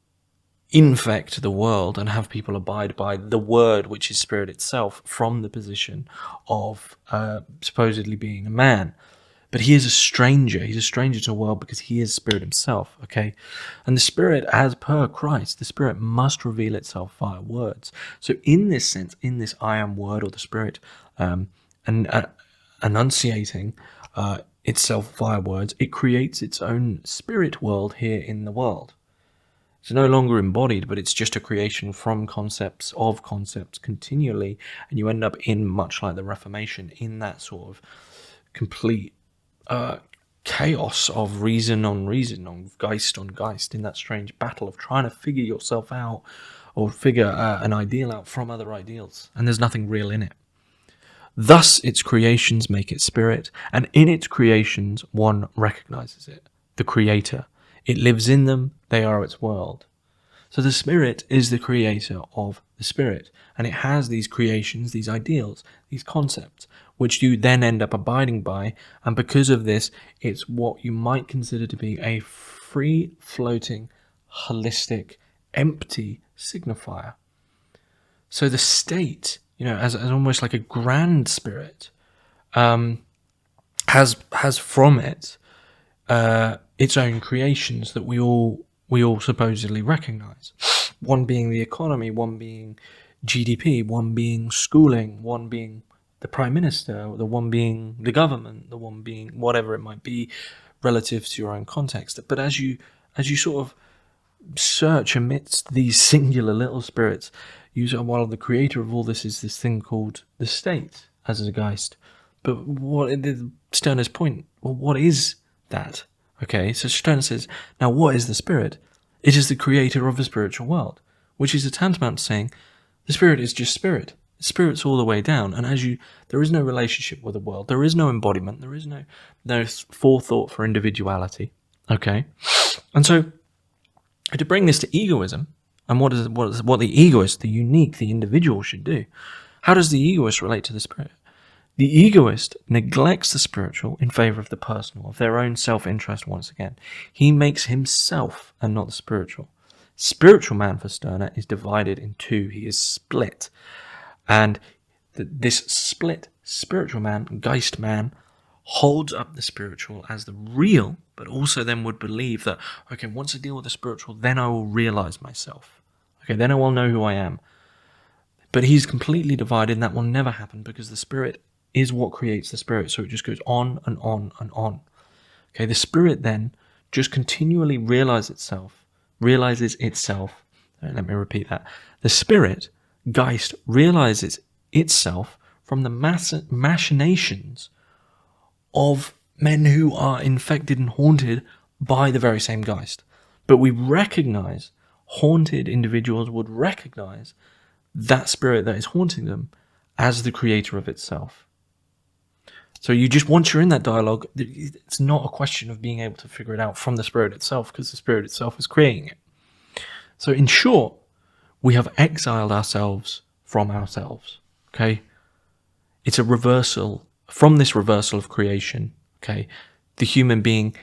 infect the world and have people abide by the word, which is spirit itself, from the position of supposedly being a man. But he is a stranger. He's a stranger to the world because he is spirit himself, okay? And the spirit, as per Christ, the spirit must reveal itself via words. So in this sense, in this I am word, or the spirit enunciating itself via words, it creates its own spirit world here in the world. It's no longer embodied, but it's just a creation from concepts of concepts continually, and you end up in, much like the Reformation, in that sort of complete chaos of reason on reason, on Geist, in that strange battle of trying to figure yourself out, or figure an ideal out from other ideals, and there's nothing real in it. Thus its creations make it spirit, and in its creations one recognizes it, the creator. It lives in them, they are its world. So the spirit is the creator of the spirit, and it has these creations, these ideals, these concepts, which you then end up abiding by, and because of this, it's what you might consider to be a free-floating, holistic, empty signifier. So the state, as almost like a grand spirit, has from it its own creations that we all supposedly recognize. One being the economy, one being GDP, one being schooling, one being the prime minister, the one being the government, the one being whatever it might be relative to your own context. But as you sort of search amidst these singular little spirits, while the creator of all this is this thing called the state as a Geist. But what Stirner's point? Well, what is that? Okay, so Stirner says, now what is the spirit? It is the creator of the spiritual world, which is a tantamount to saying the spirit is just spirit. Spirit's all the way down, and there is no relationship with the world, there is no embodiment, there is no forethought for individuality. Okay, and so to bring this to egoism, and what the egoist, the unique, the individual should do, how does the egoist relate to the spirit? The egoist neglects the spiritual in favor of the personal, of their own self-interest once again. He makes himself and not the spiritual. Spiritual man for Stirner is divided in two. He is split. And this split spiritual man, Geist man, holds up the spiritual as the real, but also then would believe that, okay, once I deal with the spiritual, then I will realize myself. Okay, then I will know who I am. But he's completely divided, and that will never happen because the spirit is what creates the spirit. So it just goes on and on and on. Okay, the spirit then just continually realizes itself. Let me repeat that. The spirit, Geist, realizes itself from the machinations of men who are infected and haunted by the very same Geist. But we recognize, haunted individuals would recognize that spirit that is haunting them as the creator of itself. So you just, once you're in that dialogue, it's not a question of being able to figure it out from the spirit itself, because the spirit itself is creating it. So in short, we have exiled ourselves from ourselves. Okay? It's a reversal. From this reversal of creation, okay, the human being,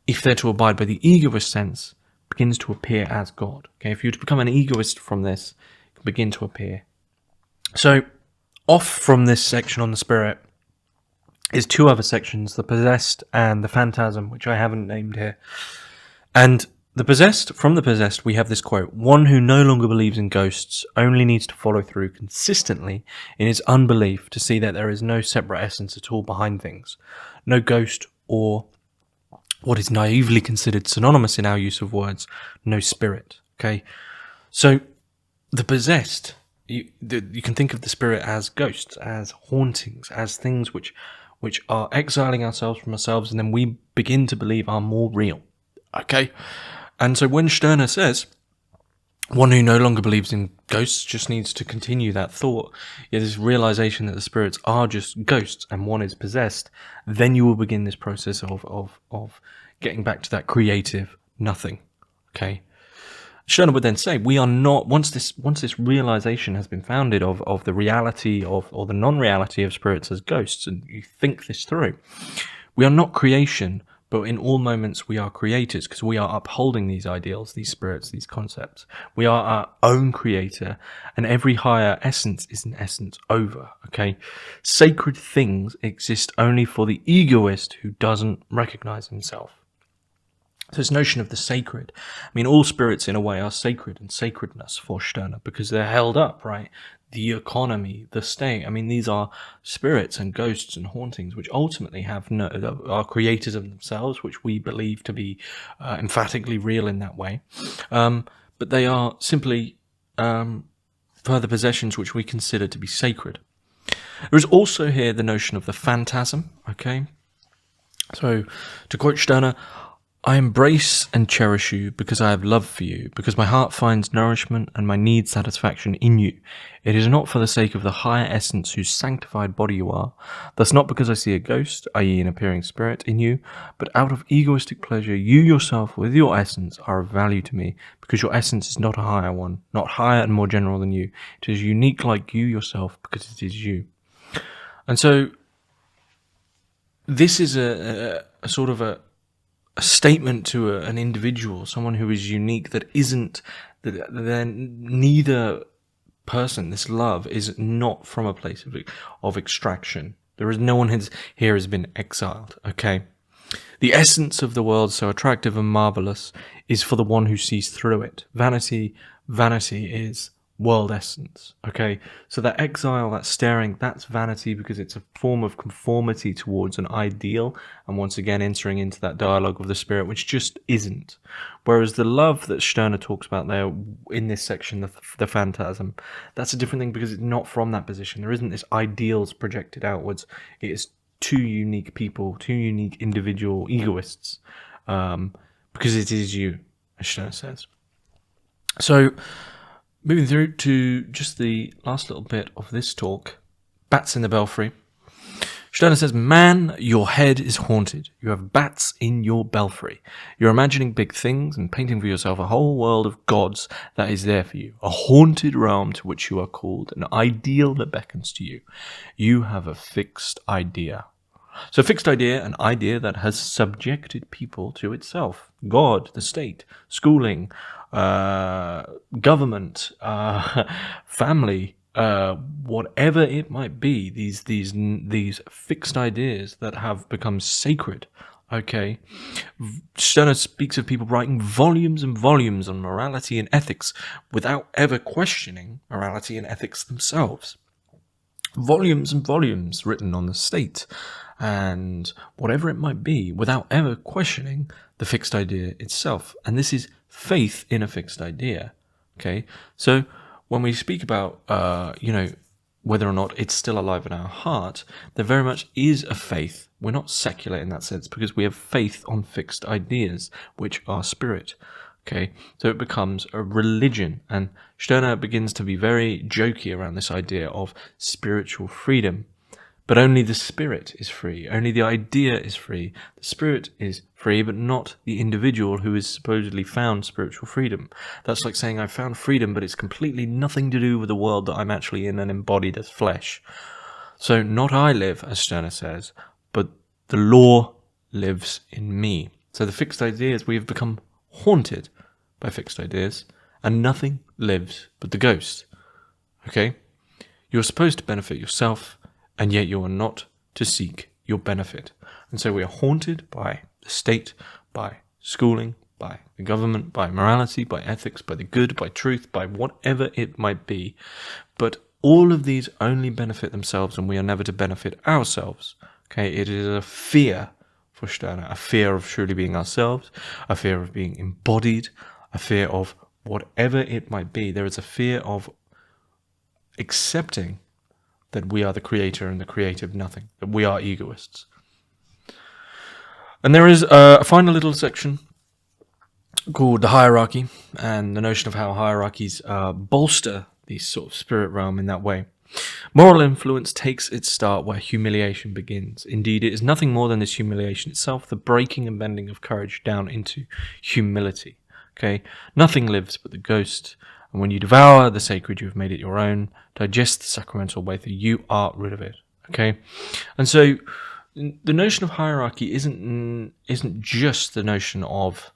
if they're to abide by the egoist sense, begins to appear as God. Okay, if you were to become an egoist from this, it can begin to appear. So, off from this section on the spirit is two other sections, the possessed and the phantasm, which I haven't named here. And from the possessed, we have this quote: "One who no longer believes in ghosts only needs to follow through consistently in his unbelief to see that there is no separate essence at all behind things. No ghost, or what is naively considered synonymous in our use of words, no spirit." Okay, so the possessed, you can think of the spirit as ghosts, as hauntings, as things which are exiling ourselves from ourselves, and then we begin to believe are more real. Okay. And so when Stirner says, one who no longer believes in ghosts just needs to continue that thought, this realization that the spirits are just ghosts and one is possessed, then you will begin this process of getting back to that creative nothing. Okay. Stirner would then say, we are not, once this realization has been founded of the reality or the non-reality of spirits as ghosts, and you think this through, we are not creation, but in all moments we are creators, because we are upholding these ideals, these spirits, these concepts. We are our own creator, and every higher essence is in essence over, okay? Sacred things exist only for the egoist who doesn't recognize himself. So this notion of the sacred, I mean, all spirits in a way are sacred and sacredness for Stirner, because they're held up, right? The economy, the state. I mean, these are spirits and ghosts and hauntings, which ultimately are creators of themselves, which we believe to be emphatically real in that way. But they are simply further possessions which we consider to be sacred. There is also here the notion of the phantasm, okay? So, to quote Stirner, "I embrace and cherish you because I have love for you, because my heart finds nourishment and my need satisfaction in you. It is not for the sake of the higher essence whose sanctified body you are, thus not because I see a ghost, i.e. an appearing spirit, in you, but out of egoistic pleasure, you yourself with your essence are of value to me, because your essence is not a higher one, not higher and more general than you. It is unique like you yourself, because it is you." And so, this is a sort of a statement to an individual, someone who is unique, that isn't, that then neither person, this love, is not from a place of extraction. There is no one here has been exiled, okay? The essence of the world, so attractive and marvelous, is for the one who sees through it. Vanity is world essence, okay? So that exile, that staring, that's vanity, because it's a form of conformity towards an ideal, and once again entering into that dialogue of the spirit, which just isn't. Whereas the love that Stirner talks about there in this section, the phantasm, that's a different thing, because it's not from that position. There isn't this ideals projected outwards. It is two unique people, two unique individual egoists, because it is you, as Stirner says. So, moving through to just the last little bit of this talk, bats in the belfry. Stirner says, "Man, your head is haunted. You have bats in your belfry. You're imagining big things and painting for yourself a whole world of gods that is there for you, a haunted realm to which you are called, an ideal that beckons to you. You have a fixed idea." So fixed idea, an idea that has subjected people to itself. God, the state, schooling, government, family, whatever it might be, these fixed ideas that have become sacred. Okay, Stirner speaks of people writing volumes and volumes on morality and ethics without ever questioning morality and ethics themselves. Volumes and volumes written on the state and whatever it might be without ever questioning the fixed idea itself. And this is faith in a fixed idea. Okay, so when we speak about, whether or not it's still alive in our heart, there very much is a faith. We're not secular in that sense because we have faith on fixed ideas, which are spirit. Okay, so it becomes a religion, and Stirner begins to be very jokey around this idea of spiritual freedom. But only the spirit is free. Only the idea is free. The spirit is free, but not the individual who has supposedly found spiritual freedom. That's like saying I found freedom, but it's completely nothing to do with the world that I'm actually in and embodied as flesh. So not I live, as Stirner says, but the law lives in me. So the fixed ideas, we have become haunted by fixed ideas, and nothing lives but the ghost. Okay? You're supposed to benefit yourself, and yet you are not to seek your benefit. And so we are haunted by the state, by schooling, by the government, by morality, by ethics, by the good, by truth, by whatever it might be. But all of these only benefit themselves, and we are never to benefit ourselves. Okay? It is a fear for Stirner, a fear of truly being ourselves, a fear of being embodied, a fear of whatever it might be. There is a fear of accepting that we are the creator and the creative nothing, that we are egoists. And there is a final little section called the hierarchy, and the notion of how hierarchies bolster the sort of spirit realm in that way. Moral influence takes its start where humiliation begins. Indeed, it is nothing more than this humiliation itself, the breaking and bending of courage down into humility. Okay, nothing lives but the ghost, and when you devour the sacred, you have made it your own. Digest the sacramental wafer, you are rid of it. Okay, and so the notion of hierarchy isn't just the notion of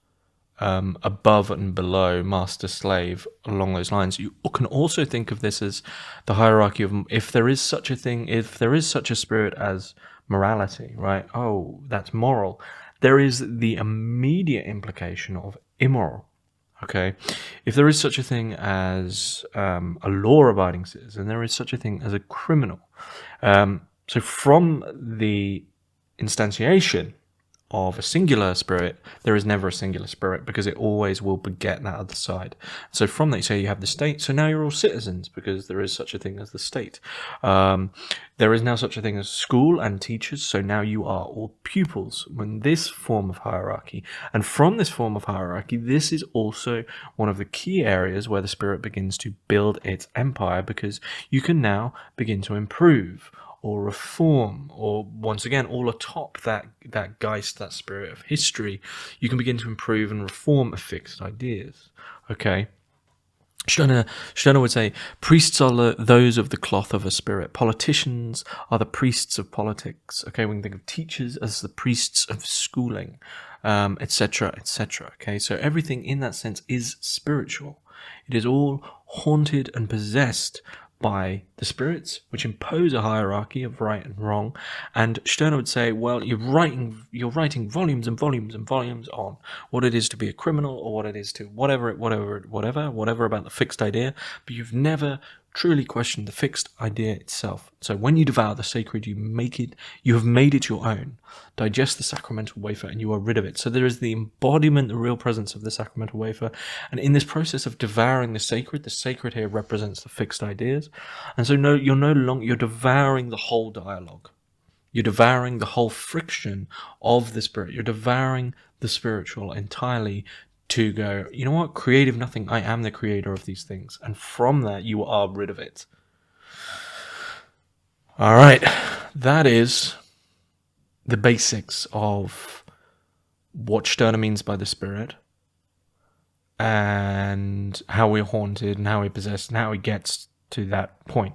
above and below, master slave, along those lines. You can also think of this as the hierarchy of, if there is such a thing, if there is such a spirit as morality, right? Oh, that's moral. There is the immediate implication of immoral. Okay, if there is such a thing as a law-abiding citizen, there is such a thing as a criminal. So from the instantiation of a singular spirit, there is never a singular spirit because it always will beget that other side. So from that, you say you have the state, so now you're all citizens because there is such a thing as the state. There is now such a thing as school and teachers, so now you are all pupils. When this form of hierarchy, and from this form of hierarchy, this is also one of the key areas where the spirit begins to build its empire, because you can now begin to improve or reform, or once again, all atop that geist, that spirit of history, you can begin to improve and reform fixed ideas. Okay? Stirner would say, priests are those of the cloth of a spirit. Politicians are the priests of politics. Okay, we can think of teachers as the priests of schooling, etc., etc. Okay, so everything in that sense is spiritual. It is all haunted and possessed by the spirits, which impose a hierarchy of right and wrong. And Stirner would say, well, you're writing volumes and volumes and volumes on what it is to be a criminal, or what it is to whatever about the fixed idea, but you've never truly questioned the fixed idea itself. So when you devour the sacred, you have made it your own. Digest the sacramental wafer and you are rid of it. So there is the embodiment, the real presence of the sacramental wafer. And in this process of devouring the sacred here represents the fixed ideas. And so you're devouring the whole dialogue. You're devouring the whole friction of the spirit. You're devouring the spiritual entirely, to go, you know what, creative nothing, I am the creator of these things. And from that, you are rid of it. All right, that is the basics of what Stirner means by the spirit, and how we're haunted, and how we're possessed, and how he gets to that point.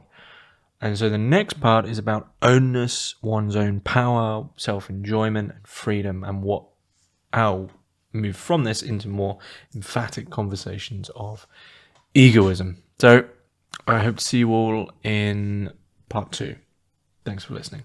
And so the next part is about ownness, one's own power, self-enjoyment, and freedom, and how move from this into more emphatic conversations of egoism. So I hope to see you all in part 2. Thanks for listening.